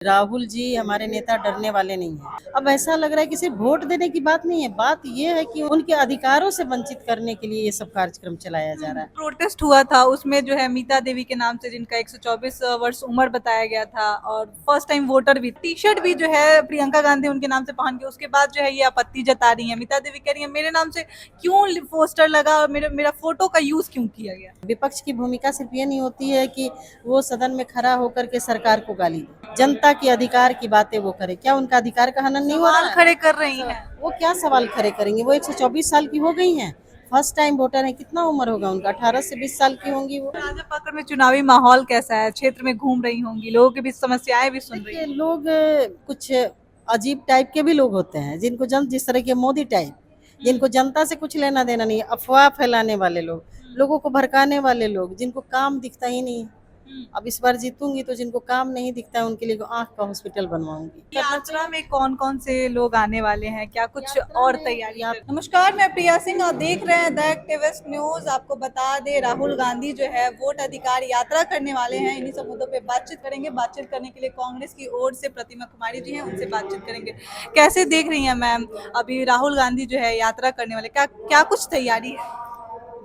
राहुल जी हमारे नेता डरने वाले नहीं हैं। अब ऐसा लग रहा है कि सिर्फ वोट देने की बात नहीं है, बात ये है कि उनके अधिकारों से वंचित करने के लिए ये सब कार्यक्रम चलाया जा रहा है। प्रोटेस्ट हुआ था उसमें जो है मीता देवी के नाम से जिनका 124 वर्ष उम्र बताया गया था और फर्स्ट टाइम वोटर भी टी शर्ट भी जो है प्रियंका गांधी उनके नाम से पहन के उसके बाद जो है ये आपत्ति जता रही है। मीता देवी कह रही है मेरे नाम से क्यों पोस्टर लगा और मेरा फोटो का यूज क्यों किया गया। विपक्ष की भूमिका सिर्फ ये नहीं होती है कि वो सदन में खड़ा होकर के सरकार को गाली दे, जनता के अधिकार की बातें वो करे। क्या उनका अधिकार का हनन नहीं हो रहा सवाल है? खड़े कर रही हैं। वो क्या सवाल खड़े करेंगे? वो 124 साल की हो गई हैं, फर्स्ट टाइम वोटर है। कितना उम्र होगा उनका? 18 से 20 साल की होंगी वो। राजापाकर में चुनावी माहौल कैसा है? क्षेत्र में घूम रही होंगी, लोगों के बीच समस्याएं भी सुन रही देखिए हैं। लोग कुछ अजीब टाइप के भी लोग होते हैं, जिनको जिस तरह के मोदी टाइप, जिनको जनता से कुछ लेना देना नहीं है, अफवाह फैलाने वाले लोग, लोगों को भड़काने वाले लोग, जिनको काम दिखता ही नहीं है। अब इस बार जीतूंगी तो जिनको काम नहीं दिखता है उनके लिए आंख का हॉस्पिटल बनवाऊंगी। यात्रा में कौन कौन से लोग आने वाले हैं, क्या कुछ यात्रा और में तैयारी या, नमस्कार, मैं प्रिया सिंह और देख रहे हैं द एक्टिविस्ट न्यूज। आपको बता दे राहुल गांधी जो है वोट अधिकार यात्रा करने वाले हैं। इन्हीं सब मुद्दों पे बातचीत करेंगे। बातचीत करने के लिए कांग्रेस की ओर से प्रतिमा कुमारी जी हैं, उनसे बातचीत करेंगे। कैसे देख रही हैं मैम, अभी राहुल गांधी जो है यात्रा करने वाले, क्या क्या कुछ तैयारी है?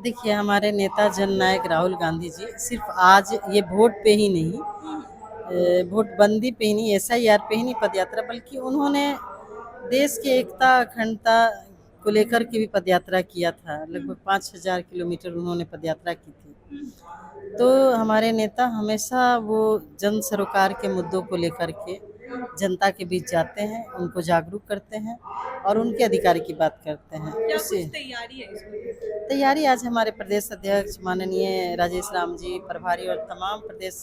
देखिए हमारे नेता जननायक राहुल गांधी जी सिर्फ आज ये वोट पे ही नहीं, वोट बंदी पे ही नहीं, SIR पे ही नहीं पदयात्रा, बल्कि उन्होंने देश की एकता अखंडता को लेकर के भी पदयात्रा किया था। लगभग 5,000 किलोमीटर उन्होंने पदयात्रा की थी। तो हमारे नेता हमेशा वो जन सरोकार के मुद्दों को लेकर के जनता के बीच जाते हैं, उनको जागरूक करते हैं और उनके अधिकार की बात करते हैं। क्या कुछ उससे तैयारी है इसमें? तैयारी आज हमारे प्रदेश अध्यक्ष माननीय राजेश राम जी प्रभारी और तमाम प्रदेश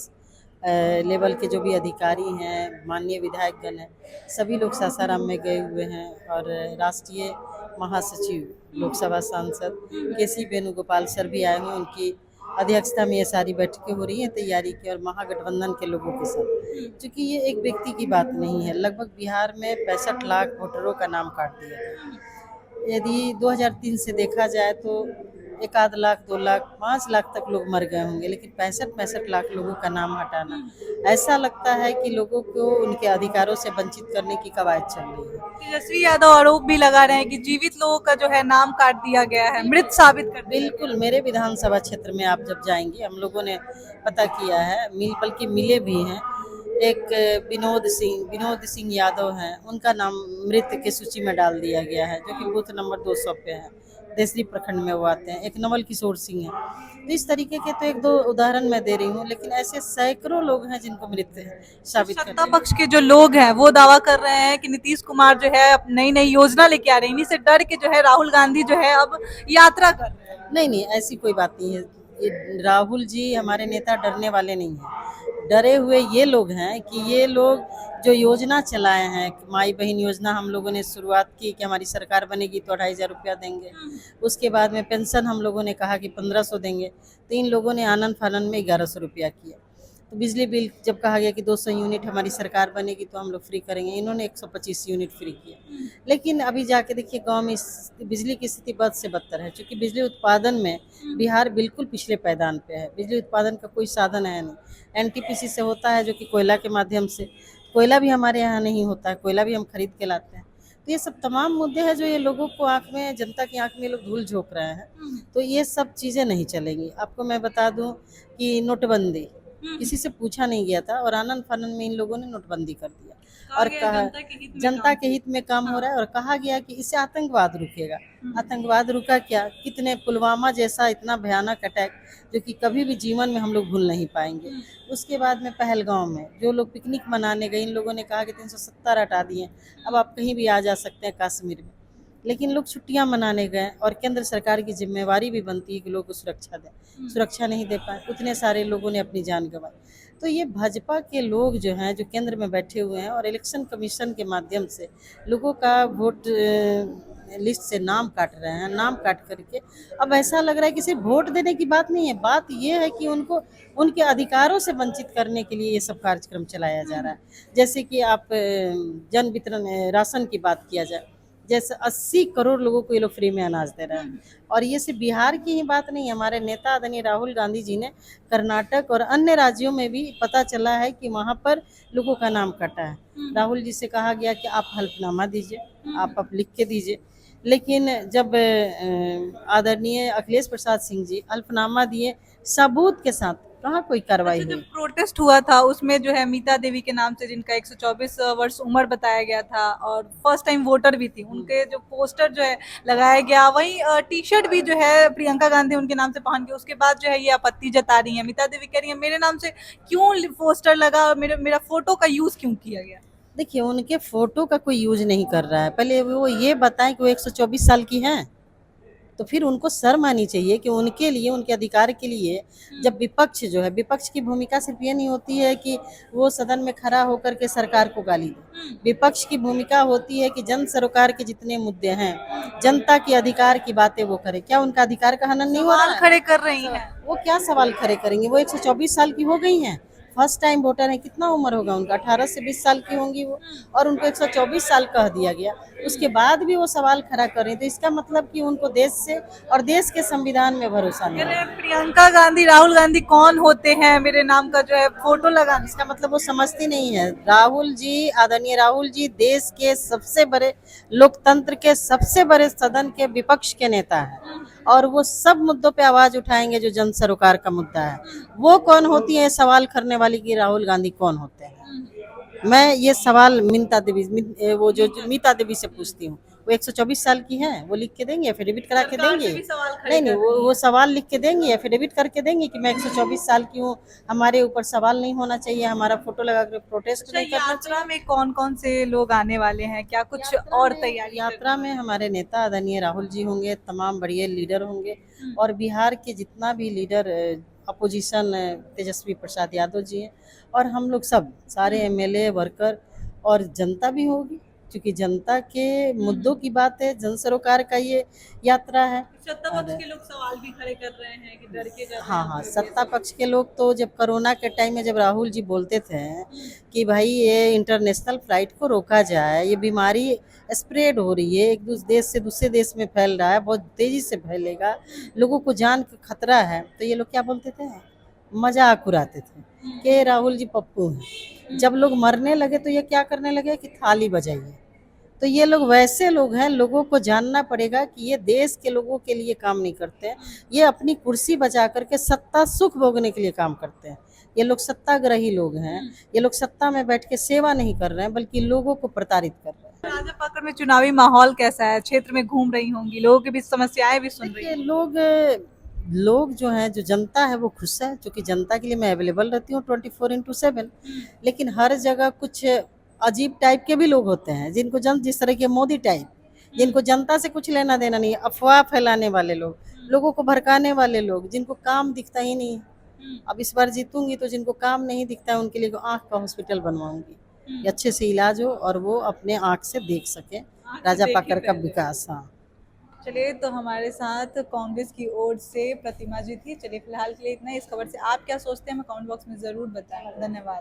लेवल के जो भी अधिकारी हैं, माननीय विधायकगण हैं, सभी लोग सासाराम में गए हुए हैं। और राष्ट्रीय महासचिव लोकसभा सांसद KC वेणुगोपाल सर भी आए हैं। उनकी अध्यक्षता में ये सारी बैठकें हो रही हैं तैयारी की, और महागठबंधन के लोगों के साथ। क्योंकि ये एक व्यक्ति की बात नहीं है, लगभग बिहार में 65 लाख वोटरों का नाम काट दिया गया। यदि 2003 से देखा जाए तो 1 लाख 2 लाख 5 लाख तक लोग मर गए होंगे, लेकिन 65 लाख लोगों का नाम हटाना, ऐसा लगता है कि लोगों को उनके अधिकारों से वंचित करने की कवायद चल रही है। तेजस्वी यादव आरोप भी लगा रहे हैं कि जीवित लोगों का जो है नाम काट दिया गया है, मृत साबित कर दिया गया बिल्कुल, मेरे विधानसभा क्षेत्र में आप जब जाएंगे, हम लोगों ने पता किया है, बल्कि मिले भी हैं। एक विनोद सिंह यादव हैं, उनका नाम मृत की सूची में डाल दिया गया है, जो कि बूथ नंबर 200 पे है। देसरी प्रखंड में वो आते हैं। एक नवल किशोर सिंह है। तो इस तरीके के तो 1-2 उदाहरण मैं दे रही हूँ, लेकिन ऐसे सैकड़ों लोग हैं जिनको मृत तो साबित कर सत्ता दिया। पक्ष के जो लोग हैं वो दावा कर रहे हैं कि नीतीश कुमार जो है अब नई नई योजना लेके आ रहे हैं, इन्हीं से डर के जो है राहुल गांधी जो है अब यात्रा कर रहे हैं। नहीं नहीं, ऐसी कोई बात नहीं है। ये राहुल जी हमारे नेता डरने वाले नहीं हैं। डरे हुए ये लोग हैं कि ये लोग जो योजना चलाए हैं, माई बहन योजना हम लोगों ने शुरुआत की कि हमारी सरकार बनेगी तो 2,500 रुपया देंगे। उसके बाद में पेंशन हम लोगों ने कहा कि 1,500 देंगे। तो इन लोगों ने आनन फानन में 1,100 रुपया किया। तो बिजली बिल जब कहा गया कि 200 यूनिट हमारी सरकार बनेगी तो हम लोग फ्री करेंगे, इन्होंने 125 यूनिट फ्री किया। लेकिन अभी जाके देखिए गांव में बिजली की स्थिति बद से बदतर है, क्योंकि बिजली उत्पादन में बिहार बिल्कुल पिछले पायदान पे है। बिजली उत्पादन का कोई साधन है नहीं। NTPC से होता है, जो कि कोयला के माध्यम से। कोयला भी हमारे यहाँ नहीं होता है, कोयला भी हम खरीद के लाते हैं। तो ये सब तमाम मुद्दे हैं जो ये लोगों को आँख में, जनता की आँख में लोग धूल झोंक रहे हैं। तो ये सब चीज़ें नहीं चलेंगी। आपको मैं बता दूं कि नोटबंदी किसी से पूछा नहीं गया था, और आनन फानन में इन लोगों ने नोटबंदी कर दिया। और कहा जनता के हित में काम हो रहा है, और कहा गया कि इससे आतंकवाद रुकेगा। आतंकवाद रुका क्या? कितने पुलवामा जैसा इतना भयानक अटैक, जो कि कभी भी जीवन में हम लोग भूल नहीं पाएंगे। उसके बाद में पहलगांव में जो लोग पिकनिक मनाने गए, इन लोगों ने कहा कि 370 हटा दिए, अब आप कहीं भी आ जा सकते हैं कश्मीर में। लेकिन लोग छुट्टियां मनाने गए, और केंद्र सरकार की जिम्मेवारी भी बनती है कि लोगों को सुरक्षा दें। सुरक्षा नहीं दे पाए, उतने सारे लोगों ने अपनी जान गंवाई। तो ये भाजपा के लोग जो हैं, जो केंद्र में बैठे हुए हैं, और इलेक्शन कमीशन के माध्यम से लोगों का वोट लिस्ट से नाम काट रहे हैं, नाम काट करके। अब ऐसा लग रहा है कि सिर्फ वोट देने की बात नहीं है, बात ये है कि उनको उनके अधिकारों से वंचित करने के लिए ये सब कार्यक्रम चलाया जा रहा है। जैसे कि आप जन वितरण राशन की बात किया जाए, जैसे 80 करोड़ लोगों को ये लोग फ्री में अनाज दे रहा है। और ये सिर्फ बिहार की ही बात नहीं है, हमारे नेता आदरणीय राहुल गांधी जी ने कर्नाटक और अन्य राज्यों में भी पता चला है कि वहाँ पर लोगों का नाम कटा है। राहुल जी से कहा गया कि आप हल्फनामा दीजिए, आप लिख के दीजिए, लेकिन जब आदरणीय अखिलेश प्रसाद सिंह जी हल्फनामा दिए सबूत के साथ, कहाँ कोई कार्रवाई अच्छा, जब हुई। प्रोटेस्ट हुआ था उसमें जो है मीता देवी के नाम से, जिनका 124 वर्ष उम्र बताया गया था और फर्स्ट टाइम वोटर भी थी, उनके जो पोस्टर जो है लगाया गया, वही टी शर्ट भी जो है प्रियंका गांधी उनके नाम से पहन के, उसके बाद जो है ये आपत्ति जता रही है। मीता देवी कह रही है मेरे नाम से क्यों पोस्टर लगा, मेरा फोटो का यूज क्यों किया गया। देखिए, उनके फोटो का कोई यूज नहीं कर रहा है, पहले वो ये बताएं कि वो 124 साल की हैं, तो फिर उनको शर्म आनी चाहिए कि उनके लिए, उनके अधिकार के लिए, जब विपक्ष जो है, विपक्ष की भूमिका सिर्फ ये नहीं होती है कि वो सदन में खड़ा होकर के सरकार को गाली दे। विपक्ष की भूमिका होती है कि जन सरोकार के जितने मुद्दे हैं, जनता के अधिकार की बातें वो करे। क्या उनका अधिकार का हनन नहीं हो रहा सवाल है? खड़े कर रही हैं। वो क्या सवाल खड़े करेंगे? वो 124 साल की हो गई हैं, फर्स्ट टाइम वोटर है। कितना उम्र होगा उनका? 18 से 20 साल की होंगी वो, और उनको 124 साल कह दिया गया, उसके बाद भी वो सवाल खड़ा कर रही। तो इसका मतलब कि उनको देश से और देश के संविधान में भरोसा नहीं कह रहे है। हैं प्रियंका गांधी राहुल गांधी कौन होते हैं मेरे नाम का जो है फोटो लगाने। इसका मतलब वो समझती नहीं है। राहुल जी, आदरणीय राहुल जी देश के सबसे बड़े, लोकतंत्र के सबसे बड़े सदन के विपक्ष के नेता हैं, और वो सब मुद्दों पे आवाज उठाएंगे जो जन सरोकार का मुद्दा है। वो कौन होती है सवाल करने वाली कि राहुल गांधी कौन होते हैं? मैं ये सवाल वो जो मीता देवी से पूछती हूँ। वो 124 साल की हैं, वो लिख के देंगे, एफिडेविट करा के सरकार देंगे। से भी सवाल खड़े नहीं नहीं, कर रही वो हैं। सवाल लिख के देंगे, एफिडेविट करके देंगे कि मैं 124 साल की हूँ, हमारे ऊपर सवाल नहीं होना चाहिए, हमारा फोटो लगा कर प्रोटेस्ट अच्छा, नहीं करना यात्रा चाहिए। में कौन कौन से लोग आने वाले हैं, क्या कुछ और तैयारी यात्रा में हमारे नेता आदरणीय राहुल जी होंगे, तमाम बड़े लीडर होंगे, और बिहार के जितना भी लीडर अपोजिशन, तेजस्वी प्रसाद यादव जी हैं, और हम लोग सब सारे एमएलए वर्कर और जनता भी होगी, क्योंकि जनता के मुद्दों की बात है, जन सरोकार का ये यात्रा है। सत्ता पक्ष के लोग सवाल भी खड़े कर रहे हैं कि डर के कर रहे हाँ हैं हाँ, हम लोग सत्ता पक्ष के लोग तो जब कोरोना के टाइम में जब राहुल जी बोलते थे कि भाई ये इंटरनेशनल फ्लाइट को रोका जाए, ये बीमारी स्प्रेड हो रही है, एक दूसरे देश से दूसरे देश में फैल रहा है, बहुत तेजी से फैलेगा, लोगों को जान का खतरा है, तो ये लोग क्या बोलते थे? मजाक उड़ाते थे कि राहुल जी पप्पू हैं। जब लोग मरने लगे तो ये क्या करने लगे कि थाली बजाइए। तो ये लोग वैसे लोग हैं, लोगों को जानना पड़ेगा कि ये देश के लोगों के लिए काम नहीं करते हैं, ये अपनी कुर्सी बचा करके सत्ता सुख भोगने के लिए काम करते हैं। ये लोग सत्ताग्रही लोग हैं, ये लोग सत्ता में बैठ के सेवा नहीं कर रहे हैं, बल्कि लोगों को प्रताड़ित कर रहे हैं। राजापाकड़ में चुनावी माहौल कैसा है, क्षेत्र में घूम रही होंगी, लोगों के बीच समस्याएं भी सुन रही देखिए, हैं। लोग जो हैं, जो जनता है वो खुश है, क्योंकि जनता के लिए मैं अवेलेबल रहती हूँ 24/7। लेकिन हर जगह कुछ अजीब टाइप के भी लोग होते हैं, जिनको जिस तरह के मोदी टाइप, जिनको जनता से कुछ लेना देना नहीं है, अफवाह फैलाने वाले लोग, लोगों को भड़काने वाले लोग, जिनको काम दिखता ही नहीं है। अब इस बार जीतूंगी तो जिनको काम नहीं दिखता है उनके लिए आँख का हॉस्पिटल बनवाऊंगी, कि अच्छे से इलाज हो और वो अपने आँख से देख सके आंख से राजा देख ही पाकर का पहले। विकास। हाँ, चलिए, तो हमारे साथ कांग्रेस की ओर से प्रतिमा जी थी। चलिए, फिलहाल के लिए इतना ही। इस खबर से आप क्या सोचते हैं हमें कमेंट बॉक्स में जरूर बताएं। धन्यवाद।